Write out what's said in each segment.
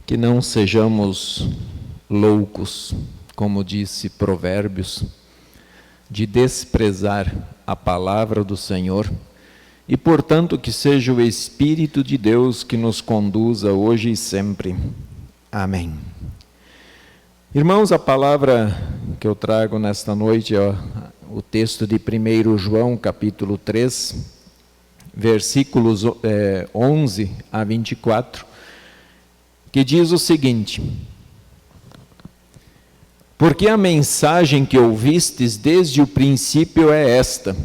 Que não sejamos loucos, como disse Provérbios, de desprezar a palavra do Senhor, e, portanto, que seja o Espírito de Deus que nos conduza hoje e sempre. Amém. Irmãos, a palavra que eu trago nesta noite é o texto de 1 João, capítulo 3, versículos 11 a 24, que diz o seguinte: porque a mensagem que ouvistes desde o princípio é esta,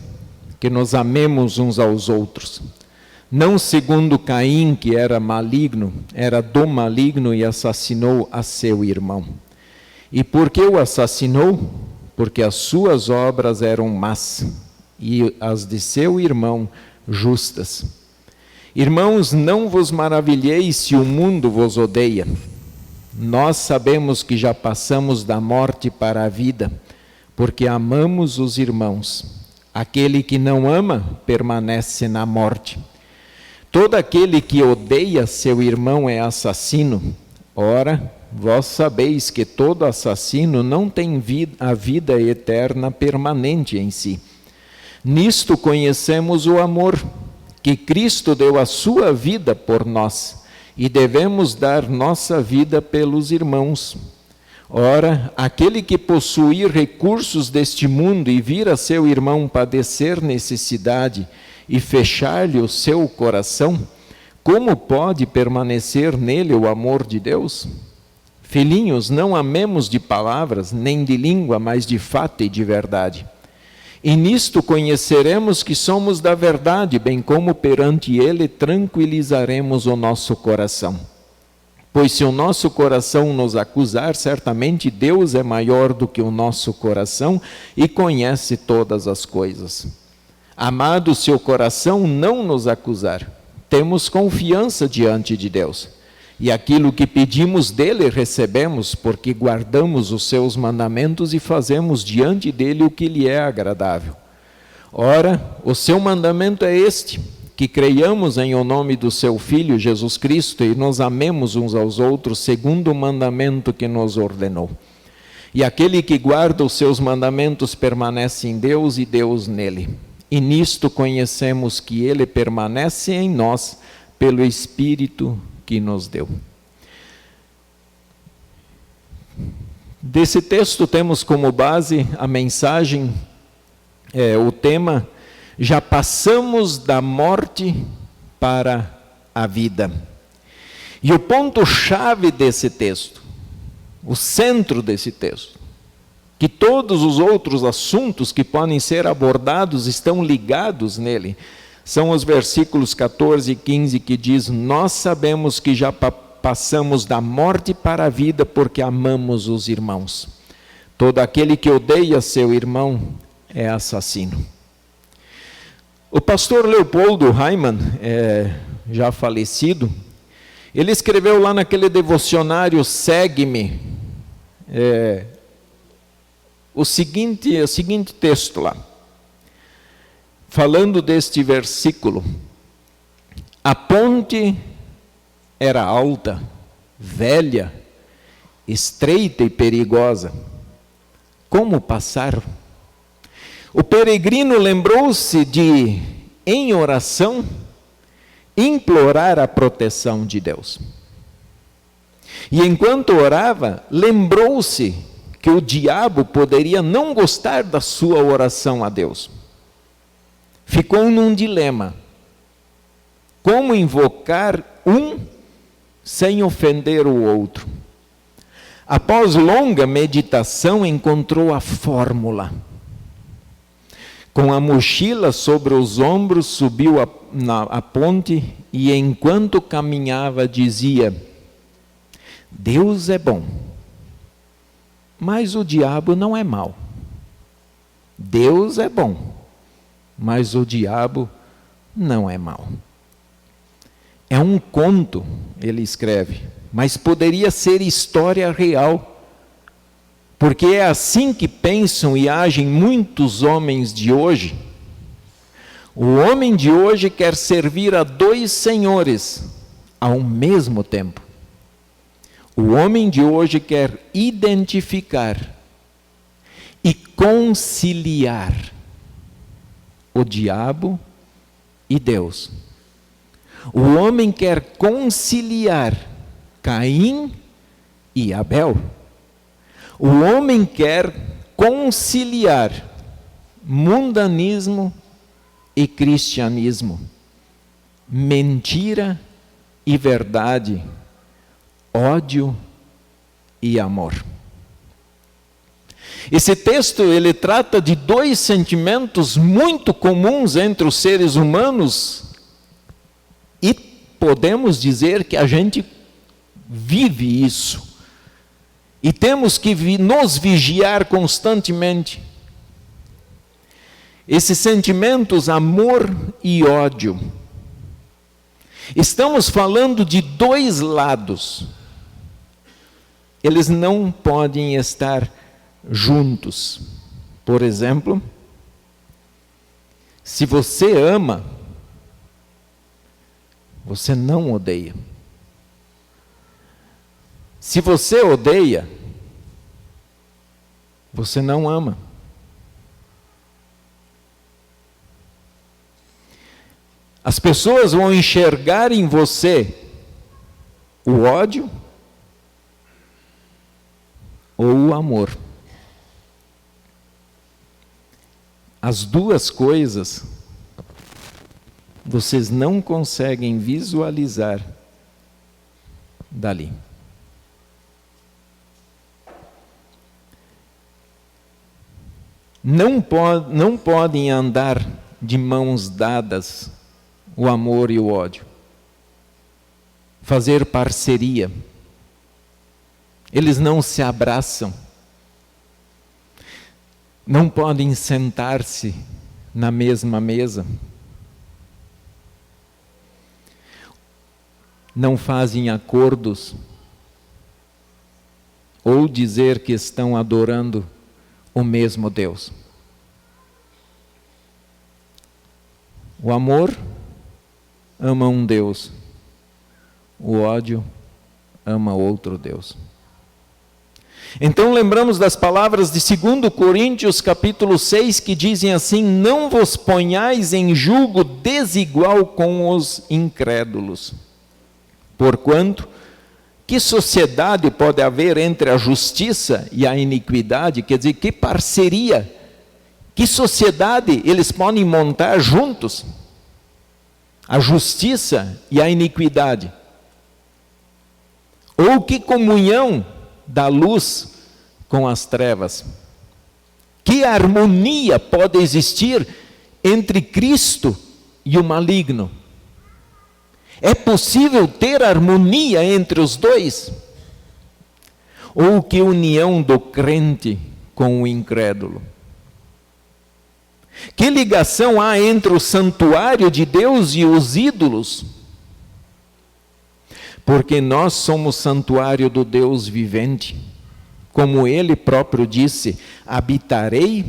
que nos amemos uns aos outros, não segundo Caim, que era do maligno e assassinou a seu irmão. E por que o assassinou? Porque as suas obras eram más, e as de seu irmão justas. Irmãos, não vos maravilheis se o mundo vos odeia. Nós sabemos que já passamos da morte para a vida, porque amamos os irmãos. Aquele que não ama, permanece na morte. Todo aquele que odeia seu irmão é assassino. Ora, vós sabeis que todo assassino não tem a vida eterna permanente em si. Nisto conhecemos o amor, que Cristo deu a sua vida por nós, e devemos dar nossa vida pelos irmãos. Ora, aquele que possuir recursos deste mundo e vir a seu irmão padecer necessidade e fechar-lhe o seu coração, como pode permanecer nele o amor de Deus? Filhinhos, não amemos de palavras, nem de língua, mas de fato e de verdade. E nisto conheceremos que somos da verdade, bem como perante ele tranquilizaremos o nosso coração. Pois se o nosso coração nos acusar, certamente Deus é maior do que o nosso coração e conhece todas as coisas. Amado, se o coração não nos acusar, temos confiança diante de Deus. E aquilo que pedimos dele recebemos, porque guardamos os seus mandamentos e fazemos diante dele o que lhe é agradável. Ora, o seu mandamento é este, que creiamos em o nome do seu Filho Jesus Cristo e nos amemos uns aos outros segundo o mandamento que nos ordenou. E aquele que guarda os seus mandamentos permanece em Deus e Deus nele. E nisto conhecemos que ele permanece em nós pelo Espírito que nos deu. Desse texto temos como base a mensagem, o tema: já passamos da morte para a vida. E o ponto-chave desse texto, o centro desse texto, que todos os outros assuntos que podem ser abordados estão ligados nele, são os versículos 14 e 15 que diz: nós sabemos que já passamos da morte para a vida porque amamos os irmãos. Todo aquele que odeia seu irmão é assassino. O pastor Leopoldo Heimann, já falecido, ele escreveu lá naquele devocionário Segue-me, o seguinte texto lá. Falando deste versículo: a ponte era alta, velha, estreita e perigosa. Como passar? O peregrino lembrou-se de, em oração, implorar a proteção de Deus. E enquanto orava, lembrou-se que o diabo poderia não gostar da sua oração a Deus. Ficou num dilema: como invocar um sem ofender o outro? Após longa meditação, encontrou a fórmula. Com a mochila sobre os ombros, subiu a ponte e, enquanto caminhava, dizia: Deus é bom, mas o diabo não é mau. Deus é bom, mas o diabo não é mau. É um conto, ele escreve, mas poderia ser história real, porque é assim que pensam e agem muitos homens de hoje. O homem de hoje quer servir a dois senhores ao mesmo tempo. O homem de hoje quer identificar e conciliar o diabo e Deus. O homem quer conciliar Caim e Abel. O homem quer conciliar mundanismo e cristianismo, mentira e verdade, ódio e amor. Esse texto ele trata de dois sentimentos muito comuns entre os seres humanos e podemos dizer que a gente vive isso. E temos que nos vigiar constantemente. Esses sentimentos, amor e ódio. Estamos falando de dois lados. Eles não podem estar juntos. Por exemplo, se você ama, você não odeia. Se você odeia, você não ama. As pessoas vão enxergar em você o ódio ou o amor. As duas coisas vocês não conseguem visualizar dali. Não podem andar de mãos dadas o amor e o ódio. Fazer parceria. Eles não se abraçam. Não podem sentar-se na mesma mesa. Não fazem acordos. Ou dizer que estão adorando o mesmo Deus. O amor ama um Deus, o ódio ama outro Deus. Então lembramos das palavras de 2 Coríntios capítulo 6, que dizem assim: não vos ponhais em julgo desigual com os incrédulos. Porquanto, que sociedade pode haver entre a justiça e a iniquidade? Quer dizer, que parceria, que sociedade eles podem montar juntos? A justiça e a iniquidade. Ou que comunhão da luz com as trevas? Que harmonia pode existir entre Cristo e o maligno? É possível ter harmonia entre os dois? Ou que união do crente com o incrédulo? Que ligação há entre o santuário de Deus e os ídolos? Porque nós somos santuário do Deus vivente. Como Ele próprio disse: habitarei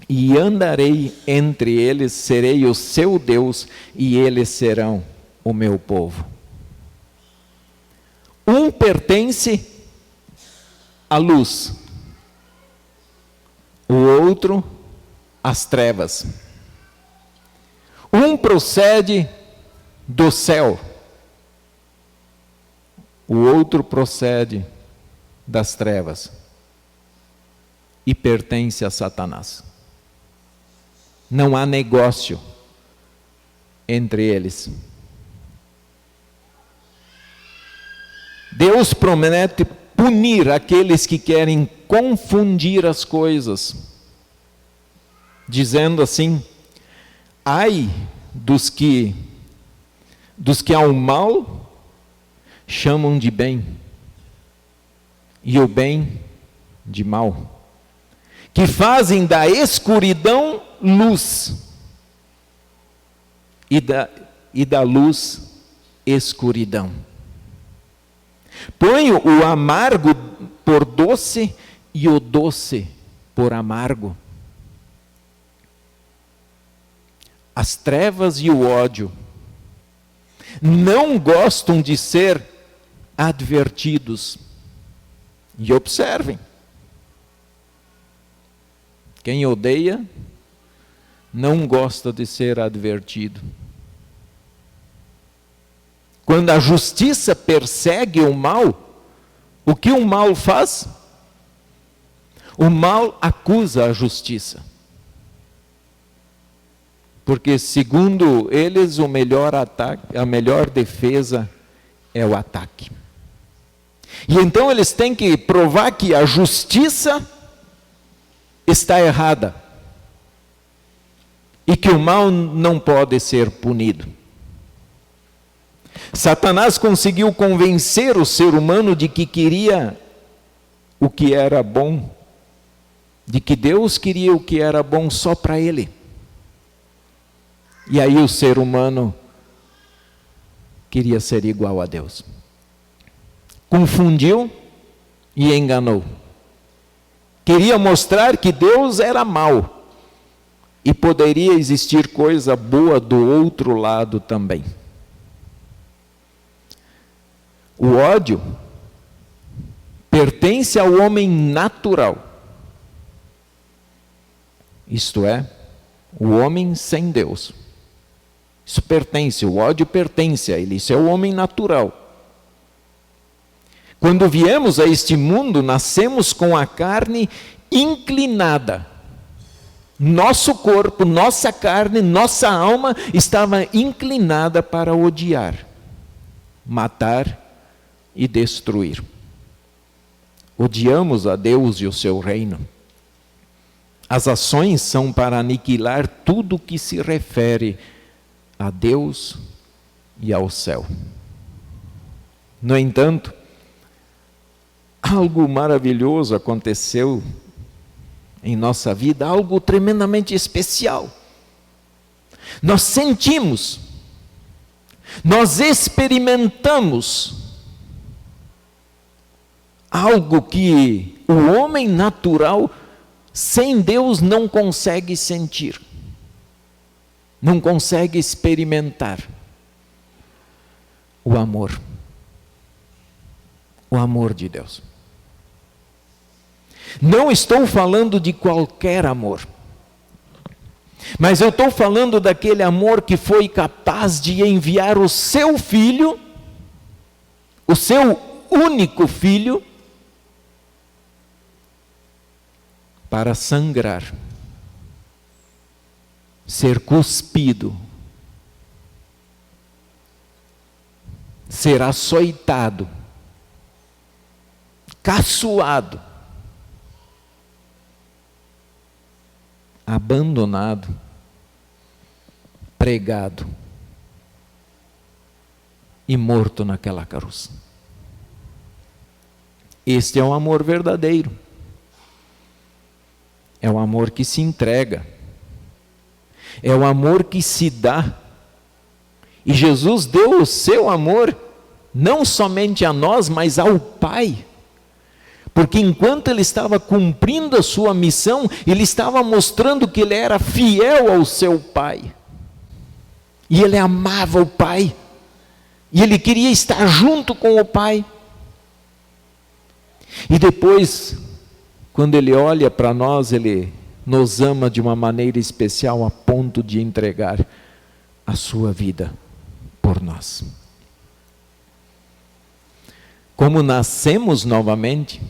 e andarei entre eles, serei o seu Deus e eles serão o meu povo. Um pertence à luz, o outro às trevas. Um procede do céu, o outro procede das trevas e pertence a Satanás. Não há negócio entre eles. Deus promete punir aqueles que querem confundir as coisas, dizendo assim: ai dos que ao mal chamam de bem, e o bem de mal, que fazem da escuridão luz, e da luz escuridão. Põe o amargo por doce e o doce por amargo. As trevas e o ódio não gostam de ser advertidos. E observem. Quem odeia não gosta de ser advertido. Quando a justiça persegue o mal, o que o mal faz? O mal acusa a justiça. Porque, segundo eles, o melhor ataque, a melhor defesa é o ataque. E então eles têm que provar que a justiça está errada e que o mal não pode ser punido. Satanás conseguiu convencer o ser humano de que queria o que era bom, de que Deus queria o que era bom só para ele. E aí o ser humano queria ser igual a Deus. Confundiu e enganou. Queria mostrar que Deus era mau e poderia existir coisa boa do outro lado também. O ódio pertence ao homem natural, isto é, o homem sem Deus. Isso pertence, o ódio pertence a ele, isso é o homem natural. Quando viemos a este mundo, nascemos com a carne inclinada. Nosso corpo, nossa carne, nossa alma estava inclinada para odiar, matar e destruir. Odiamos a Deus e o seu reino. As ações são para aniquilar tudo que se refere a Deus e ao céu. No entanto, algo maravilhoso aconteceu em nossa vida, algo tremendamente especial. Nós sentimos, nós experimentamos algo que o homem natural, sem Deus, não consegue sentir, não consegue experimentar. O amor de Deus. Não estou falando de qualquer amor, mas eu estou falando daquele amor que foi capaz de enviar o seu filho, o seu único filho, para sangrar, ser cuspido, ser açoitado, caçoado, abandonado, pregado e morto naquela cruz. Este é o amor verdadeiro. É o amor que se entrega. É o amor que se dá. E Jesus deu o seu amor não somente a nós, mas ao Pai. Porque enquanto ele estava cumprindo a sua missão, ele estava mostrando que ele era fiel ao seu Pai. E ele amava o Pai. E ele queria estar junto com o Pai. E depois, quando ele olha para nós, ele nos ama de uma maneira especial a ponto de entregar a sua vida por nós. Como nascemos novamente,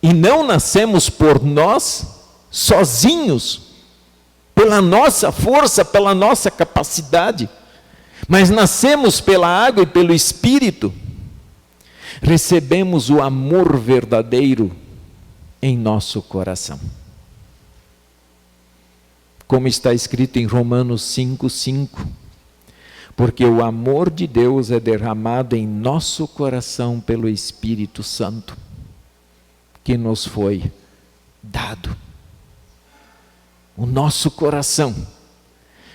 e não nascemos por nós, sozinhos, pela nossa força, pela nossa capacidade, mas nascemos pela água e pelo Espírito, recebemos o amor verdadeiro em nosso coração. Como está escrito em Romanos 5:5, porque o amor de Deus é derramado em nosso coração pelo Espírito Santo, que nos foi dado. O nosso coração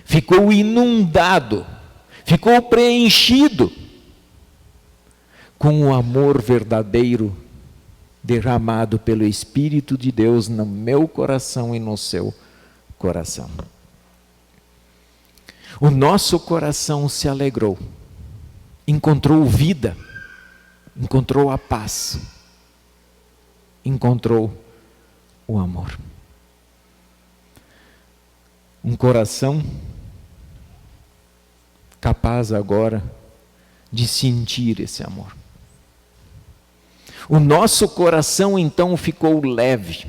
ficou inundado, ficou preenchido com o amor verdadeiro derramado pelo Espírito de Deus no meu coração e no seu coração. O nosso coração se alegrou, encontrou vida, encontrou a paz. encontrou o amor. Um coração capaz agora de sentir esse amor. O nosso coração então ficou leve,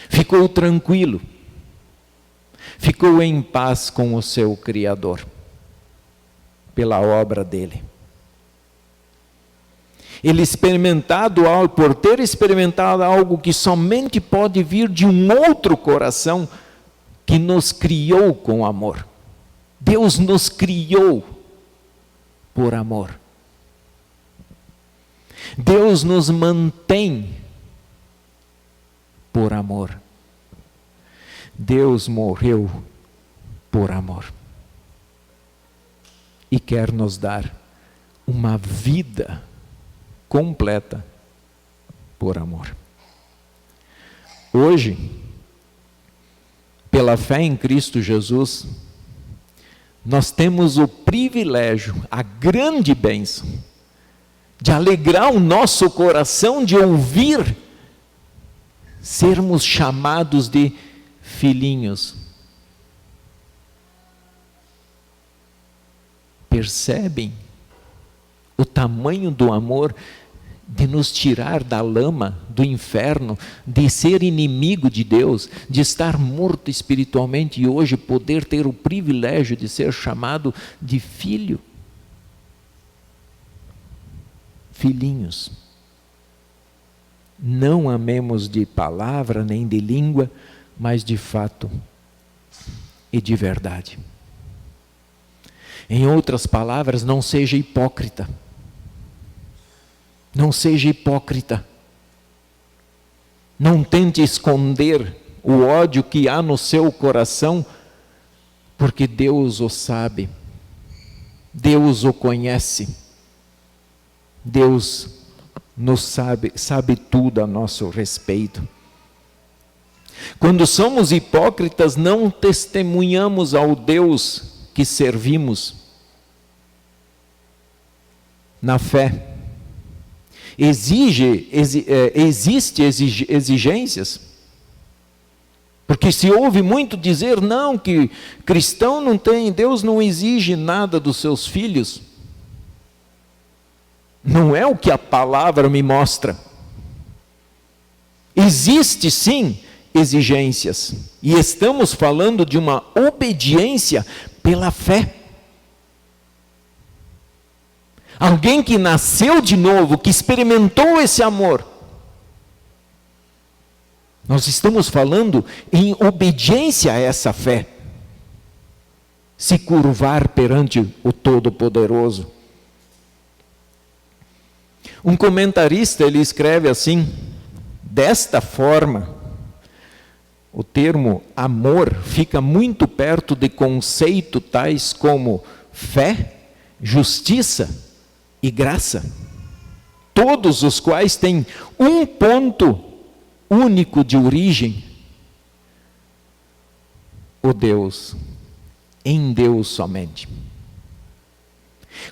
ficou tranquilo, ficou em paz com o seu Criador, pela obra dele. Por ter experimentado algo que somente pode vir de um outro coração que nos criou com amor. Deus nos criou por amor. Deus nos mantém por amor. Deus morreu por amor. E quer nos dar uma vida completa por amor. Hoje, pela fé em Cristo Jesus, nós temos o privilégio, a grande bênção, de alegrar o nosso coração, de ouvir sermos chamados de filhinhos. Percebem o tamanho do amor de nos tirar da lama, do inferno, de ser inimigo de Deus, de estar morto espiritualmente e hoje poder ter o privilégio de ser chamado de filho? Filhinhos. Não amemos de palavra nem de língua, mas de fato e de verdade. Em outras palavras, não seja hipócrita. Não seja hipócrita. Não tente esconder o ódio que há no seu coração, porque Deus o sabe. Deus o conhece. Deus nos sabe tudo a nosso respeito. Quando somos hipócritas, não testemunhamos ao Deus que servimos na fé. Existem exigências, porque se ouve muito dizer, não, que cristão não tem, Deus não exige nada dos seus filhos. Não é o que a palavra me mostra. Existe sim exigências, e estamos falando de uma obediência pela fé. Alguém que nasceu de novo, que experimentou esse amor. Nós estamos falando em obediência a essa fé. Se curvar perante o Todo-Poderoso. Um comentarista, ele escreve assim: desta forma, o termo amor fica muito perto de conceitos tais como fé, justiça e graça, todos os quais têm um ponto único de origem: o Deus, em Deus somente.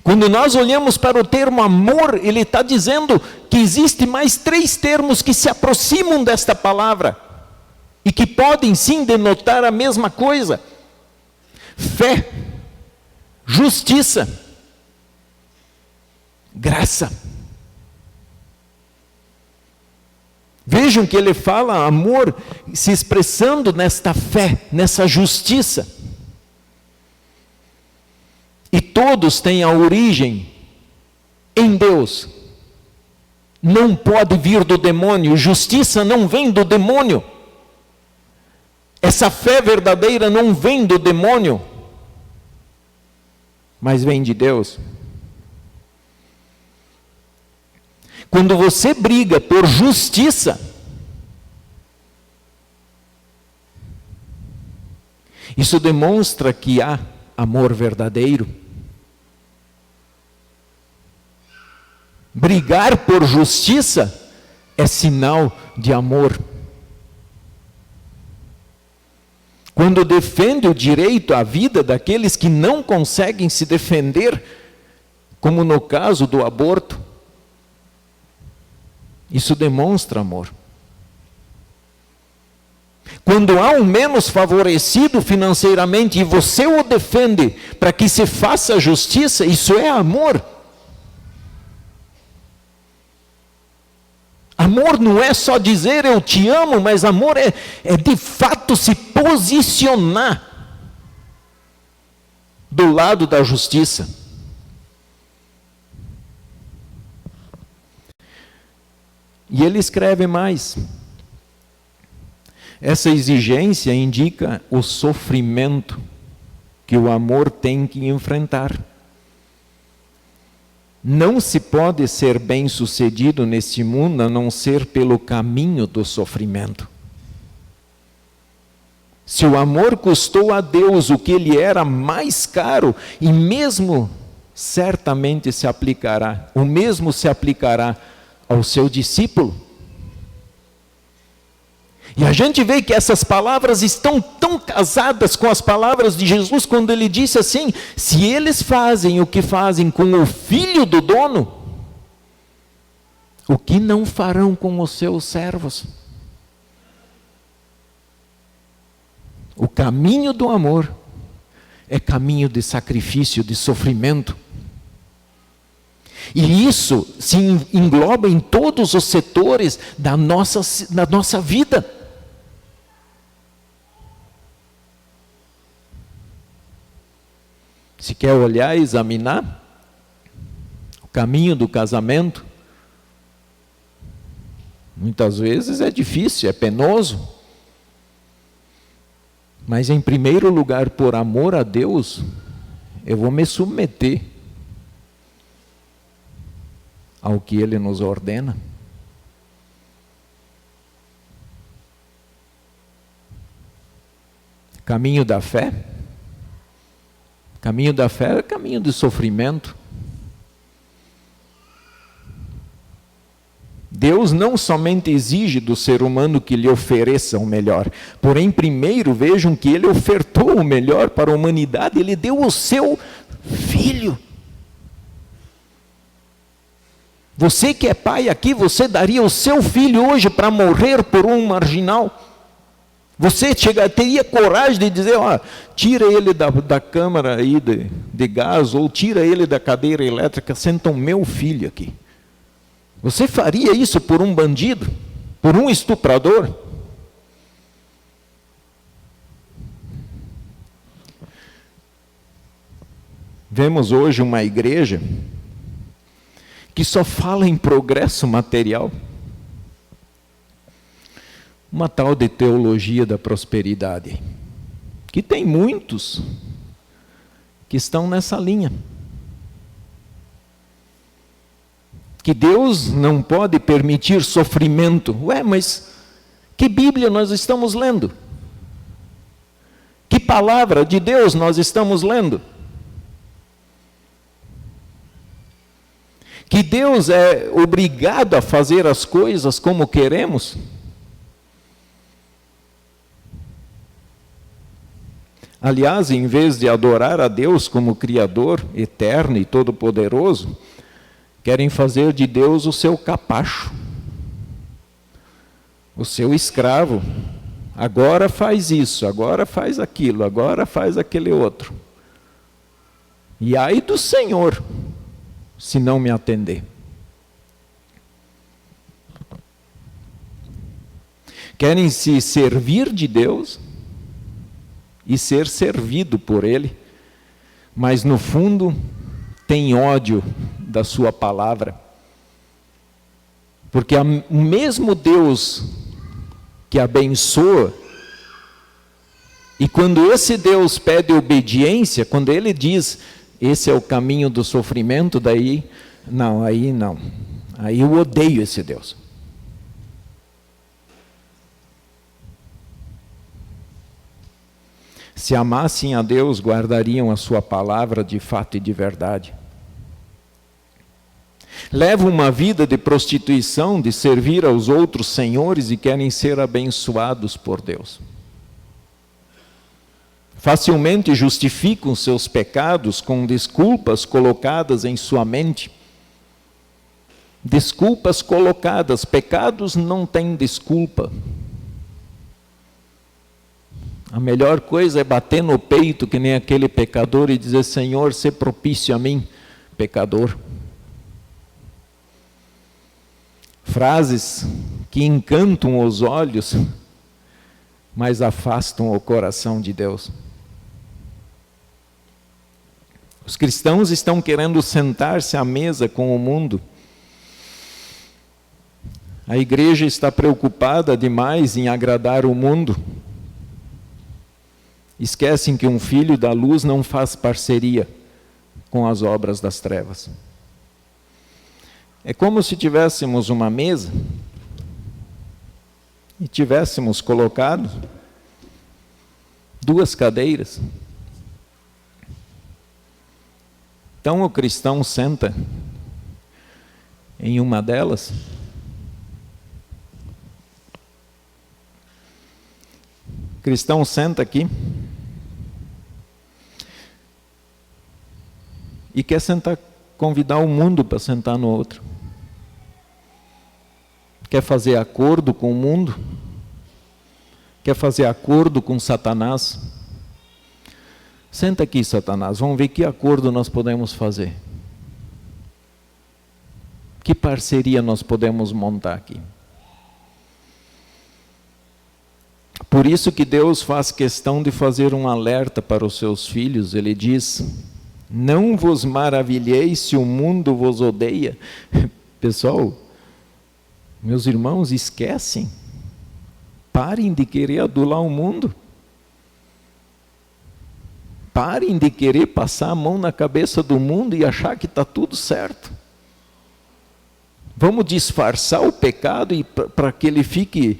Quando nós olhamos para o termo amor, ele está dizendo que existe mais 3 termos que se aproximam desta palavra e que podem sim denotar a mesma coisa: fé, justiça, graça. Vejam que ele fala amor se expressando nesta fé, nessa justiça. E todos têm a origem em Deus. Não pode vir do demônio, justiça não vem do demônio. Essa fé verdadeira não vem do demônio, mas vem de Deus. Quando você briga por justiça, isso demonstra que há amor verdadeiro. Brigar por justiça é sinal de amor. Quando defende o direito à vida daqueles que não conseguem se defender, como no caso do aborto, Isso demonstra amor. Quando há um menos favorecido financeiramente e você o defende para que se faça justiça, isso é amor. Amor não é só dizer eu te amo, mas amor é de fato se posicionar do lado da justiça. E ele escreve mais. Essa exigência indica o sofrimento que o amor tem que enfrentar. Não se pode ser bem-sucedido neste mundo a não ser pelo caminho do sofrimento. Se o amor custou a Deus o que ele era mais caro, e mesmo certamente se aplicará, o mesmo se aplicará ao seu discípulo. E a gente vê que essas palavras estão tão casadas com as palavras de Jesus, quando ele disse assim: se eles fazem o que fazem com o filho do dono, o que não farão com os seus servos? O caminho do amor é caminho de sacrifício, de sofrimento. E isso se engloba em todos os setores da nossa vida. Se quer olhar e examinar o caminho do casamento, muitas vezes é difícil, é penoso. Mas em primeiro lugar, por amor a Deus, eu vou me submeter ao que Ele nos ordena. Caminho da fé. Caminho da fé é caminho de sofrimento. Deus não somente exige do ser humano que lhe ofereça o melhor, porém, primeiro vejam que Ele ofertou o melhor para a humanidade, Ele deu o seu Filho. Você que é pai aqui, você daria o seu filho hoje para morrer por um marginal? Você teria coragem de dizer, tira ele da câmara aí de gás, ou tira ele da cadeira elétrica, senta o meu filho aqui. Você faria isso por um bandido? Por um estuprador? Vemos hoje uma igreja que só fala em progresso material. Uma tal de teologia da prosperidade, que tem muitos que estão nessa linha. Que Deus não pode permitir sofrimento. Mas que Bíblia nós estamos lendo? Que palavra de Deus nós estamos lendo? Que Deus é obrigado a fazer as coisas como queremos? Aliás, em vez de adorar a Deus como Criador eterno e todo-poderoso, querem fazer de Deus o seu capacho, o seu escravo. Agora faz isso, agora faz aquilo, agora faz aquele outro. E ai do Senhor, se não me atender. Querem se servir de Deus e ser servido por Ele, mas no fundo tem ódio da sua palavra, porque o mesmo Deus que abençoa, e quando esse Deus pede obediência, quando Ele diz, esse é o caminho do sofrimento, aí eu odeio esse Deus. Se amassem a Deus, guardariam a sua palavra de fato e de verdade. Levam uma vida de prostituição, de servir aos outros senhores e querem ser abençoados por Deus. Facilmente justificam seus pecados com desculpas colocadas em sua mente. Desculpas colocadas, pecados não têm desculpa. A melhor coisa é bater no peito, que nem aquele pecador, e dizer: Senhor, sê propício a mim, pecador. Frases que encantam os olhos, mas afastam o coração de Deus. Os cristãos estão querendo sentar-se à mesa com o mundo. A igreja está preocupada demais em agradar o mundo. Esquecem que um filho da luz não faz parceria com as obras das trevas. É como se tivéssemos uma mesa e tivéssemos colocado 2 cadeiras. Então o cristão senta em uma delas, o cristão senta aqui e quer sentar, convidar o mundo para sentar no outro. Quer fazer acordo com o mundo, quer fazer acordo com Satanás. Senta aqui, Satanás, vamos ver que acordo nós podemos fazer. Que parceria nós podemos montar aqui. Por isso que Deus faz questão de fazer um alerta para os seus filhos. Ele diz: não vos maravilheis se o mundo vos odeia. Pessoal, meus irmãos, esquecem. Parem de querer adular o mundo. Parem de querer passar a mão na cabeça do mundo e achar que está tudo certo. Vamos disfarçar o pecado e para que ele fique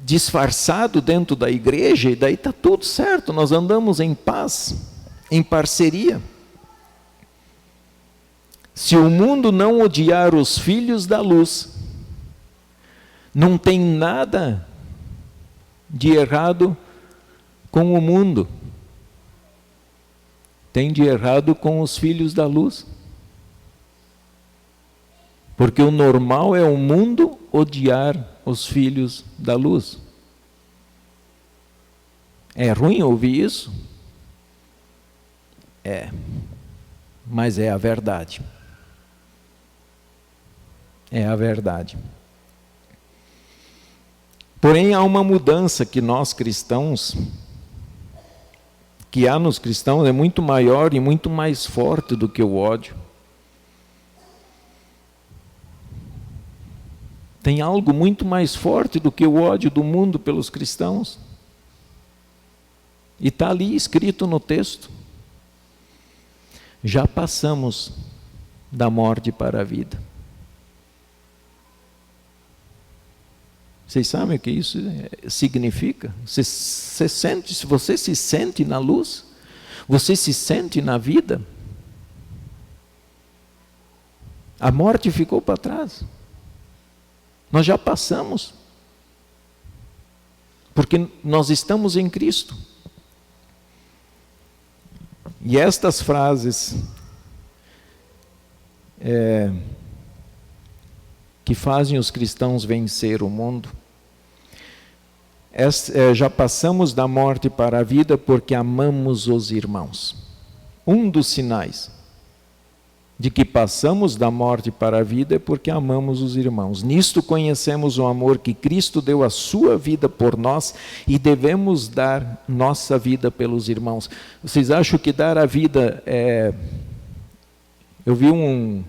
disfarçado dentro da igreja, e daí está tudo certo, nós andamos em paz, em parceria. Se o mundo não odiar os filhos da luz, não tem nada de errado com o mundo. Tem de errado com os filhos da luz. Porque o normal é o mundo odiar os filhos da luz. É ruim ouvir isso? É. Mas é a verdade. É a verdade. Porém, há uma mudança que nós cristãos, que há nos cristãos, é muito maior e muito mais forte do que o ódio. Tem algo muito mais forte do que o ódio do mundo pelos cristãos. E está ali escrito no texto. Já passamos da morte para a vida. Vocês sabem o que isso significa? Você sente, se você se sente na luz, você se sente na vida, a morte ficou para trás. Nós já passamos. Porque nós estamos em Cristo. E estas frases que fazem os cristãos vencer o mundo, já passamos da morte para a vida porque amamos os irmãos. Um dos sinais de que passamos da morte para a vida é porque amamos os irmãos. Nisto conhecemos o amor que Cristo deu a sua vida por nós e devemos dar nossa vida pelos irmãos. Vocês acham que dar a vida é... Eu vi um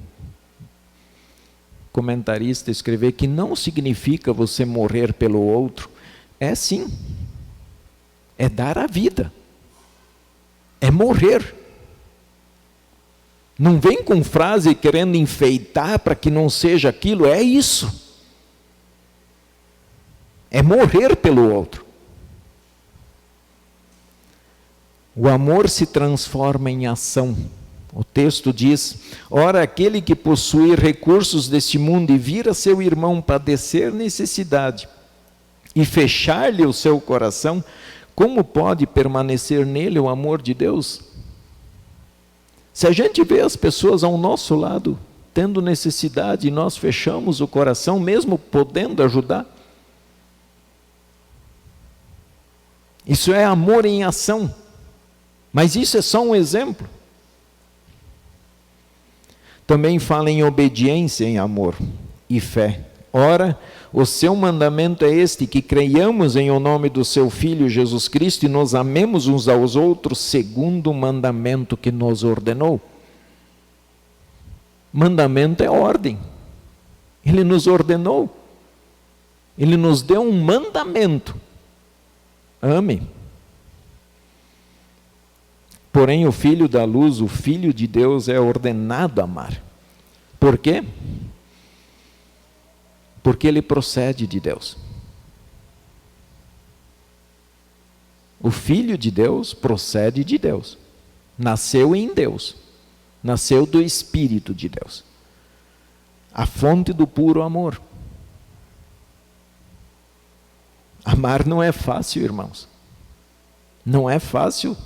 comentarista escrever que não significa você morrer pelo outro. É sim. É dar a vida. É morrer. Não vem com frase querendo enfeitar para que não seja aquilo, é isso. É morrer pelo outro. O amor se transforma em ação. O texto diz: ora, aquele que possui recursos deste mundo e vir a seu irmão padecer necessidade e fechar-lhe o seu coração, como pode permanecer nele o amor de Deus? Se a gente vê as pessoas ao nosso lado tendo necessidade, e nós fechamos o coração, mesmo podendo ajudar. Isso é amor em ação. Mas isso é só um exemplo. Também fala em obediência em amor e fé. Ora, o seu mandamento é este, que creiamos em o nome do seu Filho Jesus Cristo e nos amemos uns aos outros segundo o mandamento que nos ordenou. Mandamento é ordem. Ele nos ordenou. Ele nos deu um mandamento. Ame. Porém, o Filho da luz, o Filho de Deus, é ordenado a amar. Por quê? Porque ele procede de Deus. O Filho de Deus procede de Deus. Nasceu em Deus. Nasceu do Espírito de Deus. A fonte do puro amor. Amar não é fácil, irmãos. Não é fácil.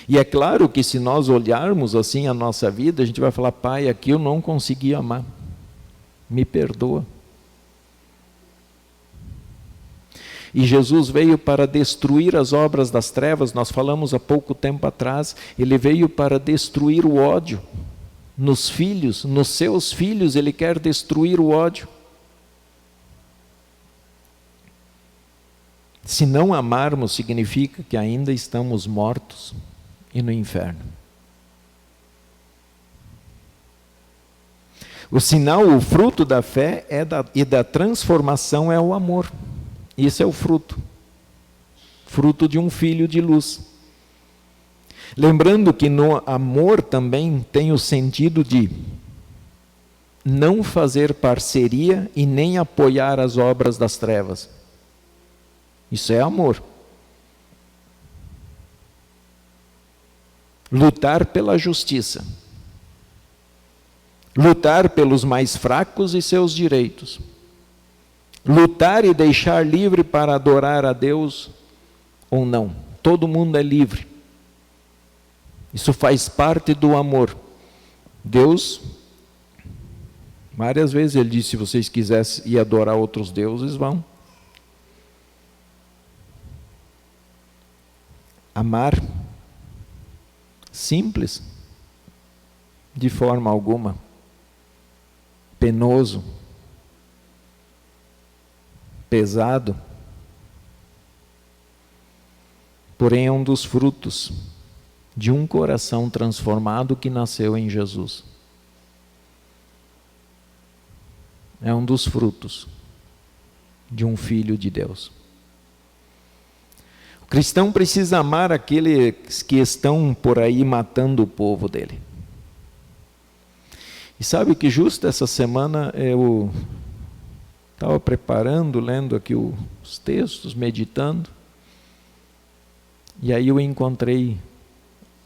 E é claro que se nós olharmos assim a nossa vida, a gente vai falar: Pai, aqui eu não consegui amar. Me perdoa. E Jesus veio para destruir as obras das trevas. Nós falamos há pouco tempo atrás. Ele veio para destruir o ódio. Nos filhos, nos seus filhos, Ele quer destruir o ódio. Se não amarmos, significa que ainda estamos mortos e no inferno. O sinal, o fruto da fé e da transformação é o amor. Isso é o fruto. Fruto de um filho de luz. Lembrando que no amor também tem o sentido de não fazer parceria e nem apoiar as obras das trevas. Isso é amor. Lutar pela justiça. Lutar pelos mais fracos e seus direitos. Lutar e deixar livre para adorar a Deus ou não. Todo mundo é livre. Isso faz parte do amor. Deus, várias vezes Ele disse: se vocês quisessem ir adorar outros deuses, vão. Amar, simples, de forma alguma. Penoso, pesado, porém é um dos frutos de um coração transformado que nasceu em Jesus. É um dos frutos de um filho de Deus. O cristão precisa amar aqueles que estão por aí matando o povo dele. E sabe que justo essa semana eu estava preparando, lendo aqui os textos, meditando, e aí eu encontrei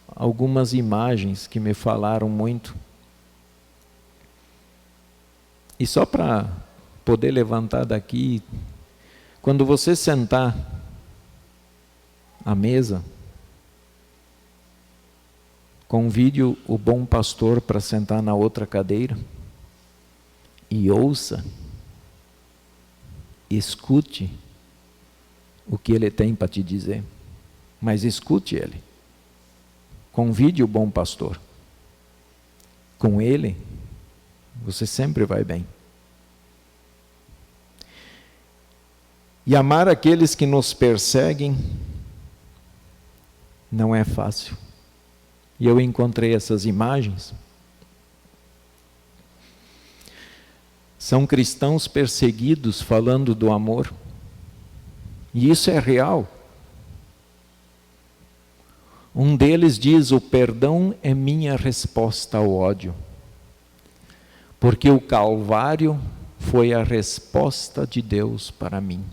algumas imagens que me falaram muito. E só para poder levantar daqui, quando você sentar à mesa, convide o bom pastor para sentar na outra cadeira e ouça, escute o que ele tem para te dizer, mas escute ele. Convide o bom pastor. Com ele, você sempre vai bem. E amar aqueles que nos perseguem não é fácil. E eu encontrei essas imagens. São cristãos perseguidos falando do amor. E isso é real. Um deles diz: o perdão é minha resposta ao ódio. Porque o Calvário foi a resposta de Deus para mim.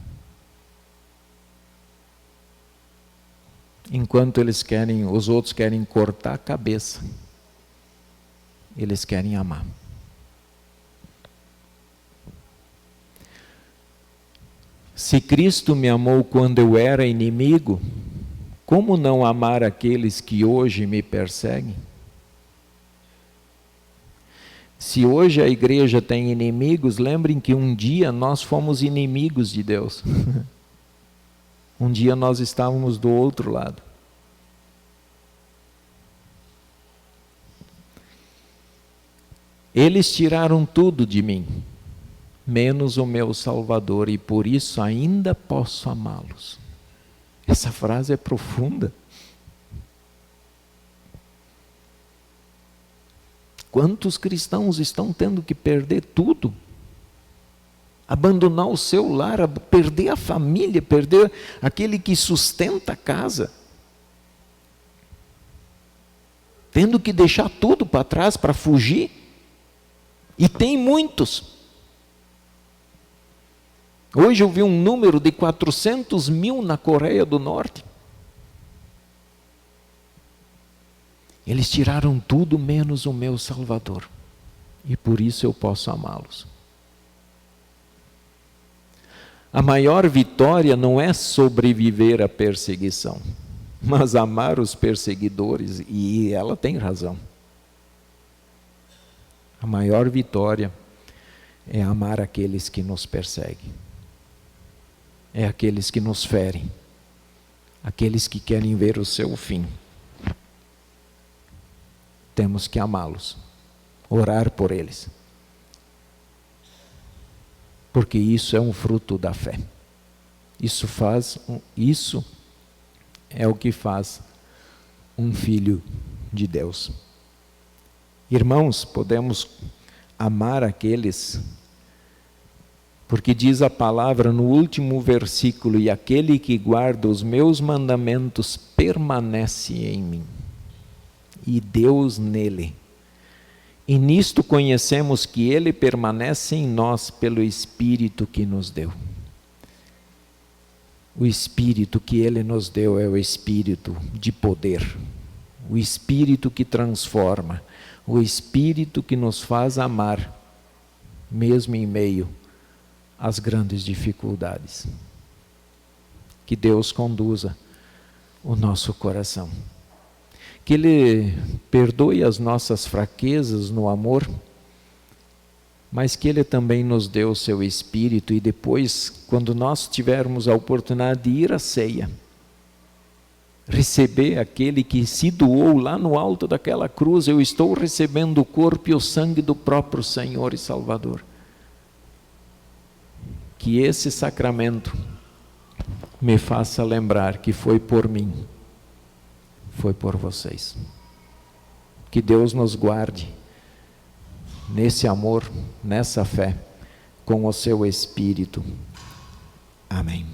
Enquanto os outros querem cortar a cabeça, eles querem amar. Se Cristo me amou quando eu era inimigo, como não amar aqueles que hoje me perseguem? Se hoje a igreja tem inimigos, lembrem que um dia nós fomos inimigos de Deus. Um dia nós estávamos do outro lado. Eles tiraram tudo de mim, menos o meu Salvador, e por isso ainda posso amá-los. Essa frase é profunda. Quantos cristãos estão tendo que perder tudo? Abandonar o seu lar, perder a família, perder aquele que sustenta a casa. Tendo que deixar tudo para trás para fugir. E tem muitos. Hoje eu vi um número de 400 mil na Coreia do Norte. Eles tiraram tudo menos o meu Salvador. E por isso eu posso amá-los. A maior vitória não é sobreviver à perseguição, mas amar os perseguidores, e ela tem razão. A maior vitória é amar aqueles que nos perseguem, é aqueles que nos ferem, aqueles que querem ver o seu fim. Temos que amá-los, orar por eles, porque isso é um fruto da fé. Isso é o que faz um filho de Deus. Irmãos, podemos amar aqueles, porque diz a palavra no último versículo: e aquele que guarda os meus mandamentos permanece em mim, e Deus nele. E nisto conhecemos que ele permanece em nós pelo Espírito que nos deu. O Espírito que ele nos deu é o Espírito de poder, o Espírito que transforma, o Espírito que nos faz amar, mesmo em meio às grandes dificuldades. Que Deus conduza o nosso coração. Que Ele perdoe as nossas fraquezas no amor, mas que Ele também nos dê o seu Espírito, e depois, quando nós tivermos a oportunidade de ir à ceia, receber aquele que se doou lá no alto daquela cruz. Eu estou recebendo o corpo e o sangue do próprio Senhor e Salvador. Que esse sacramento me faça lembrar que foi por mim, foi por vocês. Que Deus nos guarde nesse amor, nessa fé, com o seu Espírito. Amém.